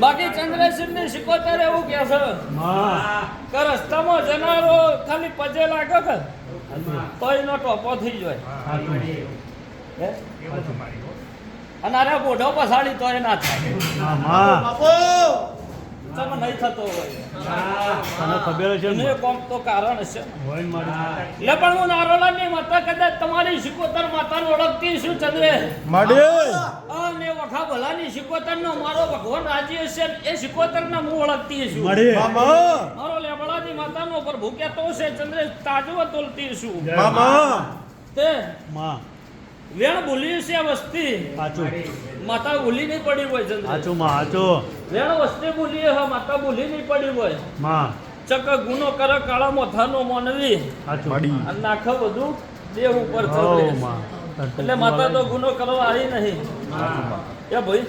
બાકી ચંદ્રશેર ને સિકોતર એવું કે છે કે રસ્તામાં જનારો ખાલી પજે લાગે કે તો એનો ટોપો થઈ જાય અને અરે બોઢો પસાડી તો એ ના થાય તમે નહીં થતો હોય ખબર છે ને કોમ તો કારણ છે એટલે પણ હું નારોલાની માતા કદાચ તમારી સિકોતર માતાને ઓળખતી છું ચંદ્રે અને વખા ભલાની સિકોતર નો મારો ભગવાન રાજી હશે એ સિકોતર ને હું ઓળખતી છું મારો લેબડાની માતાનો પ્રભુ કહેતો છે ચંદ્રે તાજવો તોલતી છું તે વેણ ભૂલી છે વસ્તી માતા ભૂલી નહીં પડી હોય ચંદ્ર વેણ વસ્તી ભૂલી હા માતા ભૂલી નહીં પડી હોય ચક ગુનો કરે કાળા મોથાનો મોનવી અને નાખ બધું દેહ ઉપર ચડે એટલે માતા તો ગુનો કરવા આવી નહીં એ ભાઈ